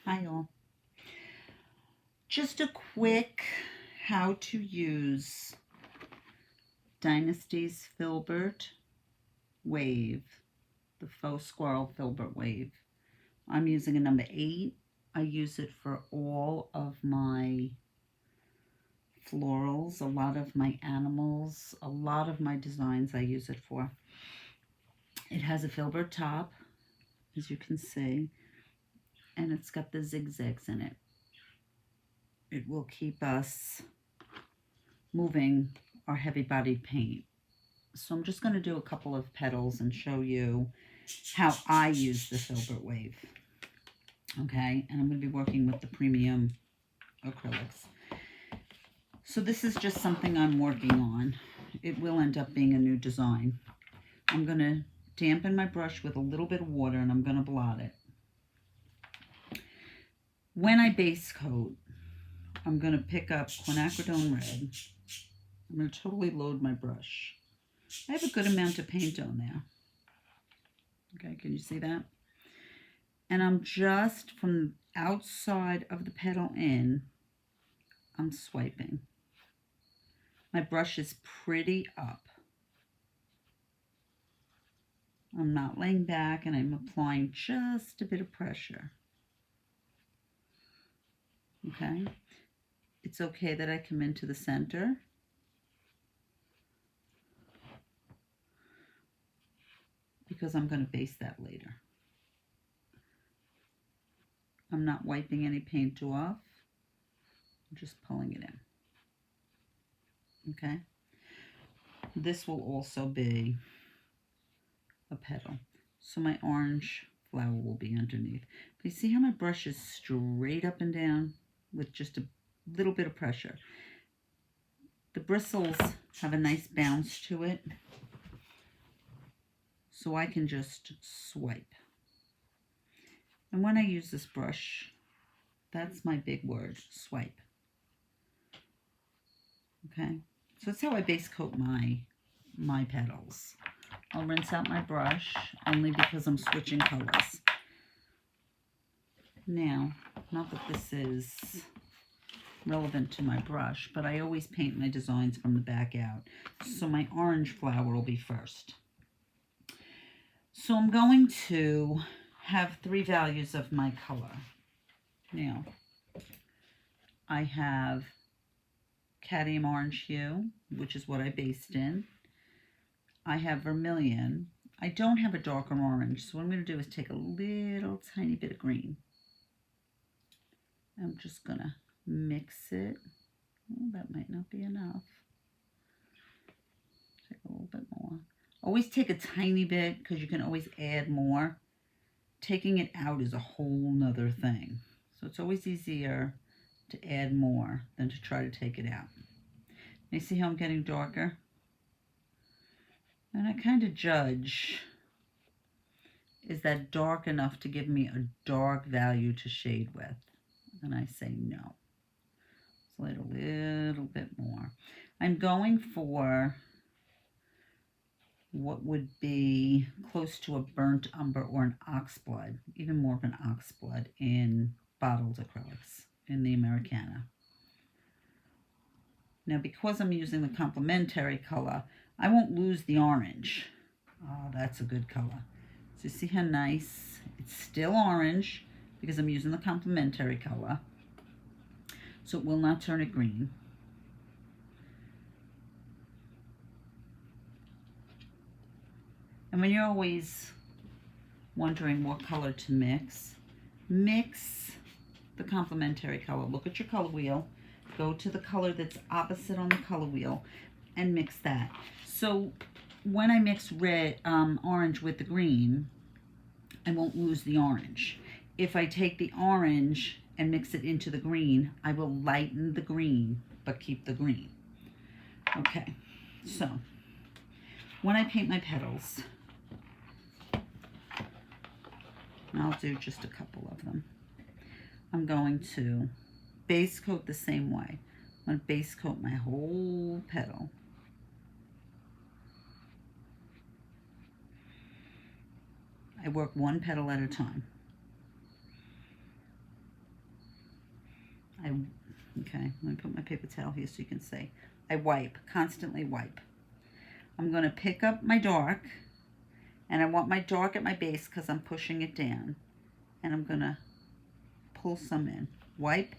Hi all. Just a quick how to use Dynasty's Filbert Wave, the faux squirrel Filbert Wave. I'm using a number 8. I use it for all of my florals, a lot of my animals, a lot of my designs I use it for. It has a filbert top, as you can see, and it's got the zigzags in it. It will keep us moving our heavy-bodied paint. So I'm just going to do a couple of petals and show you how I use the Flibert Wave. Okay, and I'm going to be working with the premium acrylics. So this is just something I'm working on. It will end up being a new design. I'm going to dampen my brush with a little bit of water and I'm going to blot it. When I base coat, I'm going to pick up quinacridone red. I'm going to totally load my brush. I have a good amount of paint on there. Okay, can you see that? And I'm just from outside of the petal in, I'm swiping. My brush is pretty up. I'm not laying back and I'm applying just a bit of pressure. Okay, it's okay that I come into the center. Because I'm going to base that later. I'm not wiping any paint off. I'm just pulling it in. Okay. This will also be a petal. So my orange flower will be underneath. But you see how my brush is straight up and down with just a little bit of pressure. The bristles have a nice bounce to it. So I can just swipe. And when I use this brush, that's my big word, swipe. Okay, so that's how I base coat my petals. I'll rinse out my brush only because I'm switching colors. Now, not that this is relevant to my brush, but I always paint my designs from the back out. So my orange flower will be first. So I'm going to have 3 values of my color. Now, I have cadmium orange hue, which is what I based in. I have vermilion. I don't have a darker orange, so what I'm going to do is take a little tiny bit of green. I'm just going to mix it. Oh, that might not be enough. Take a little bit more. Always take a tiny bit because you can always add more. Taking it out is a whole nother thing. So it's always easier to add more than to try to take it out. You see how I'm getting darker? And I kind of judge, is that dark enough to give me a dark value to shade with? And I say no. So add a little bit more. I'm going for what would be close to a burnt umber or an oxblood, even more of an oxblood in bottled acrylics in the Americana. Now, because I'm using the complementary color, I won't lose the orange. Oh, that's a good color. So you see how nice? It's still orange because I'm using the complementary color. So it will not turn it green. And when you're always wondering what color to mix, mix the complementary color. Look at your color wheel. Go to the color that's opposite on the color wheel and mix that. So when I mix orange with the green, I won't lose the orange. If I take the orange and mix it into the green, I will lighten the green, but keep the green. Okay, so when I paint my petals, and I'll do just a couple of them, I'm going to base coat the same way. I'm going to base coat my whole petal. I work one petal at a time. Okay, let me put my paper towel here so you can see. I wipe, constantly wipe. I'm going to pick up my dark, and I want my dark at my base because I'm pushing it down. And I'm going to pull some in. Wipe.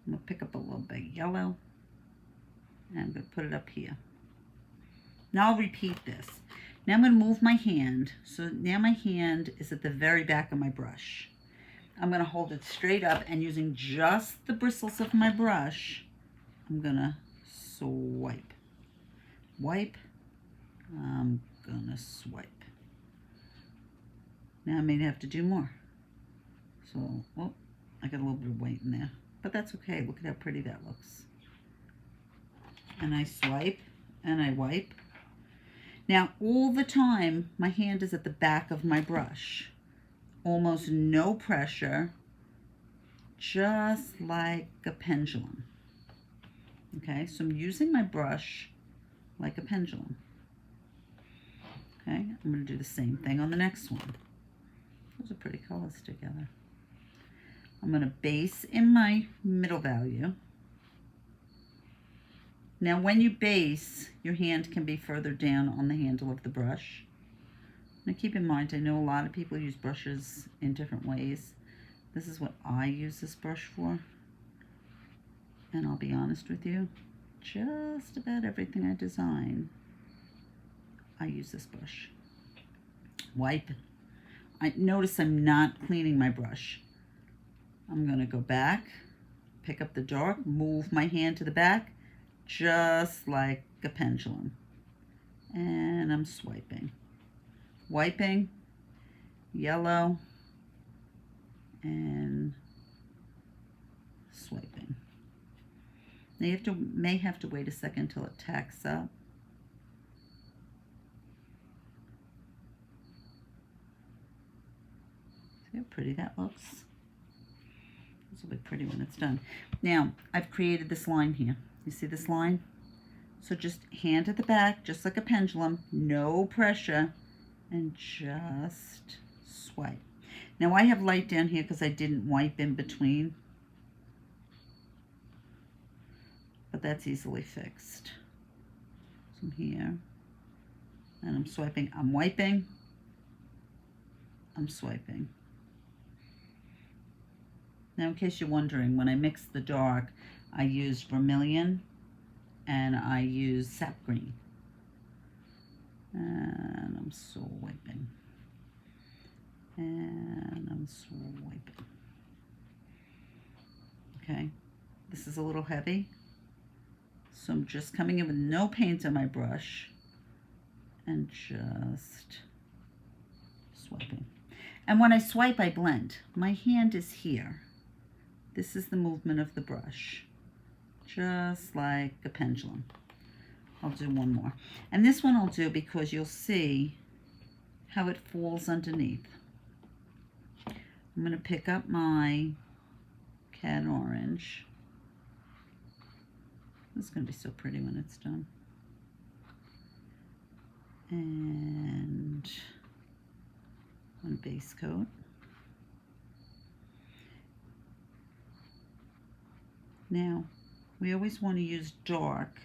I'm going to pick up a little bit of yellow, and I'm going to put it up here. Now I'll repeat this. Now I'm going to move my hand. So now my hand is at the very back of my brush. I'm going to hold it straight up, and using just the bristles of my brush, I'm going to swipe. Wipe. I'm going to swipe. Now I may have to do more. So, oh, I got a little bit of white in there. But that's okay. Look at how pretty that looks. And I swipe, and I wipe. Now, all the time, my hand is at the back of my brush. Almost no pressure, just like a pendulum. Okay, so I'm using my brush like a pendulum. Okay, I'm going to do the same thing on the next one. Those are pretty colors together. I'm going to base in my middle value. Now when you base, your hand can be further down on the handle of the brush. Now keep in mind, I know a lot of people use brushes in different ways. This is what I use this brush for. And I'll be honest with you, just about everything I design, I use this brush. Wipe. I notice I'm not cleaning my brush. I'm going to go back, pick up the dark, move my hand to the back, just like a pendulum. And I'm swiping. Wiping, yellow, and swiping. Now you may have to wait a second till it tacks up. See how pretty that looks? This will be pretty when it's done. Now, I've created this line here. You see this line? So just hand at the back, just like a pendulum, no pressure, and just swipe. Now I have light down here because I didn't wipe in between, but that's easily fixed. So I'm here, and I'm swiping. I'm wiping, I'm swiping. Now in case you're wondering, when I mix the dark, I use vermilion and I use sap green. And I'm swiping. And I'm swiping. Okay, this is a little heavy. So I'm just coming in with no paint on my brush and just swiping. And when I swipe, I blend. My hand is here. This is the movement of the brush, just like a pendulum. I'll do one more. And this one I'll do because you'll see how it falls underneath. I'm going to pick up my cat orange. This is going to be so pretty when it's done. And one base coat. Now, we always want to use dark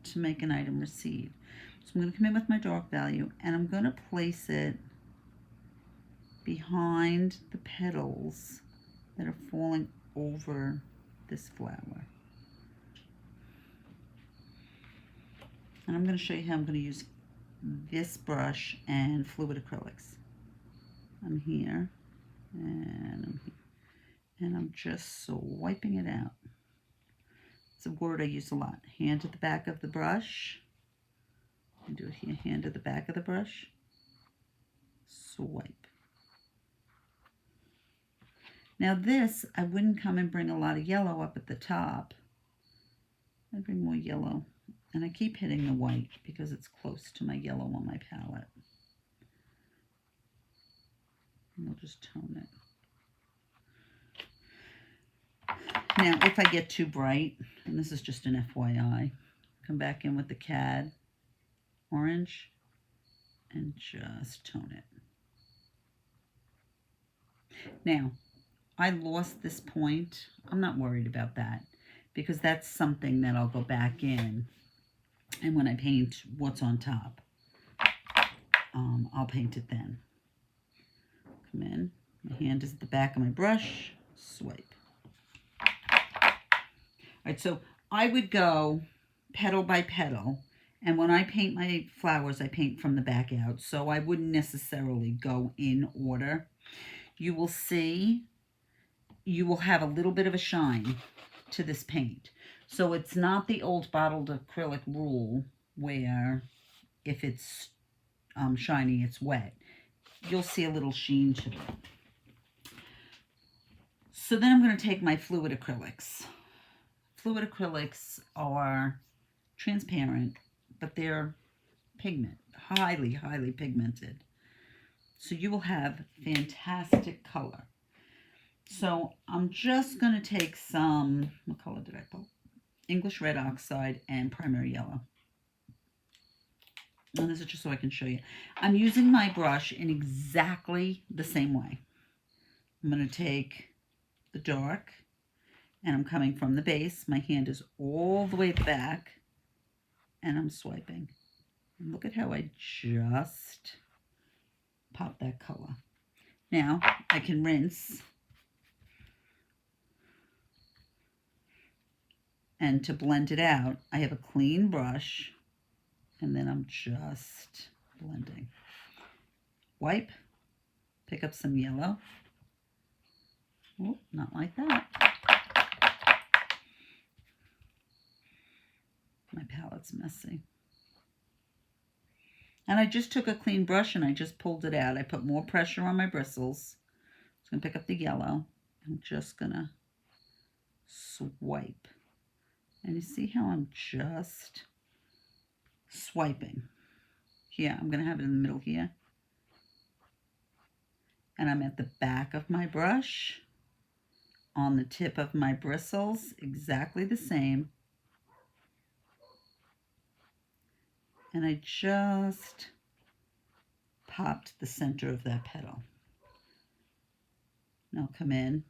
to make an item recede. So I'm going to come in with my dark value, and I'm going to place it behind the petals that are falling over this flower. And I'm going to show you how I'm going to use this brush and fluid acrylics. I'm here, and I'm here, and I'm just swiping it out. It's a word I use a lot. Hand at the back of the brush. I do it here. Hand at the back of the brush. Swipe. Now this, I wouldn't come and bring a lot of yellow up at the top. I'd bring more yellow. And I keep hitting the white because it's close to my yellow on my palette. And I'll just tone it. Now, if I get too bright, and this is just an FYI, come back in with the cad orange and just tone it. Now, I lost this point. I'm not worried about that because that's something that I'll go back in, and when I paint what's on top, I'll paint it then. Come in. My hand is at the back of my brush. Swipe. All right, so I would go petal by petal, and when I paint my flowers, I paint from the back out, so I wouldn't necessarily go in order. You will see, you will have a little bit of a shine to this paint. So it's not the old bottled acrylic rule where if it's shiny, it's wet. You'll see a little sheen to it. So then I'm going to take my fluid acrylics. Fluid acrylics are transparent, but they're pigment, highly, highly pigmented. So you will have fantastic color. So I'm just going to take some, what color did I pull? English red oxide and primary yellow. And this is just so I can show you. I'm using my brush in exactly the same way. I'm going to take the dark, and I'm coming from the base. My hand is all the way at the back, and I'm swiping. And look at how I just pop that color. Now I can rinse. And to blend it out, I have a clean brush, and then I'm just blending. Wipe, pick up some yellow. Oh, not like that. My palette's messy. And I just took a clean brush and I just pulled it out. I put more pressure on my bristles. So I'm going to pick up the yellow. I'm just going to swipe. And you see how I'm just swiping. Here, I'm going to have it in the middle here. And I'm at the back of my brush, on the tip of my bristles, exactly the same. And I just popped the center of that petal. Now come in.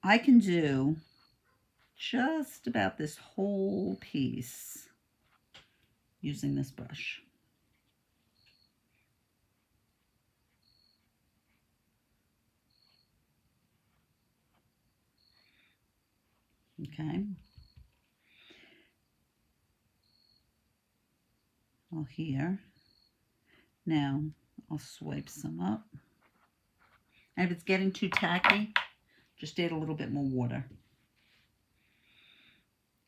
I can do just about this whole piece using this brush. Okay. Well, here. Now I'll swipe some up. And if it's getting too tacky, just add a little bit more water.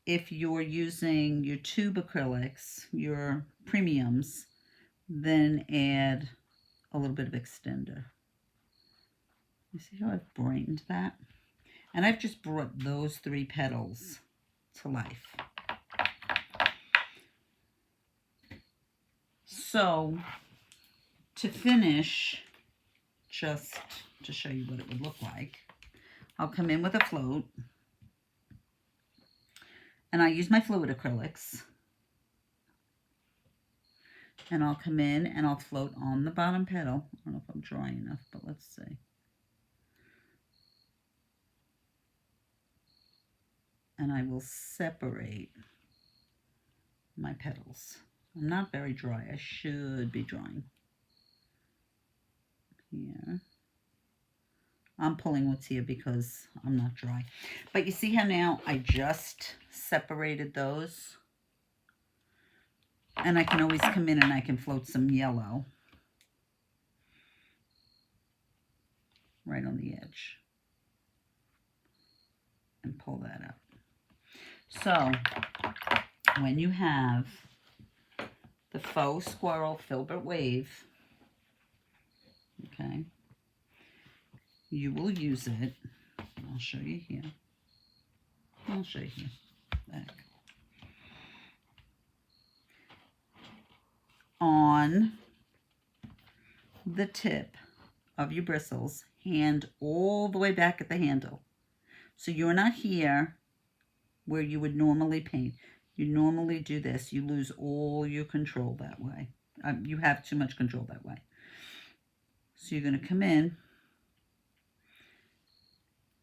If you're using your tube acrylics, your premiums, then add a little bit of extender. You see how I've brightened that? And I've just brought those 3 petals to life. So to finish, just to show you what it would look like, I'll come in with a float. And I use my fluid acrylics. And I'll come in and I'll float on the bottom petal. I don't know if I'm dry enough, but let's see. And I will separate my petals. I'm not very dry. I should be drying. Here. I'm pulling what's here because I'm not dry. But you see how now I just separated those? And I can always come in and I can float some yellow right on the edge and pull that up. So when you have the faux squirrel Filbert Wave, okay, you will use it. I'll show you here. I'll show you here. Back. On the tip of your bristles, hand all the way back at the handle. So you're not here where you would normally paint. You normally do this. You lose all your control that way. You have too much control that way. So you're going to come in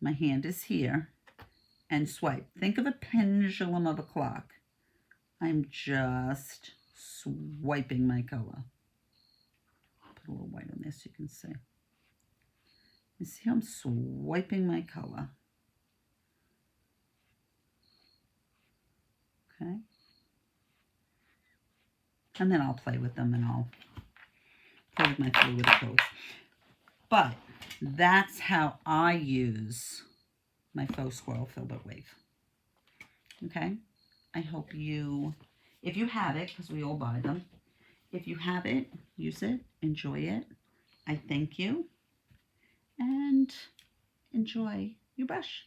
My hand is here, and swipe. Think of a pendulum of a clock. I'm just swiping my color. Put a little white on this so you can see. You see how I'm swiping my color. Okay. And then I'll play with them and I'll play with my fluid coats. But that's how I use my faux squirrel Filbert Wave. Okay? I hope you, if you have it, because we all buy them, if you have it, use it, enjoy it. I thank you, and enjoy your brush.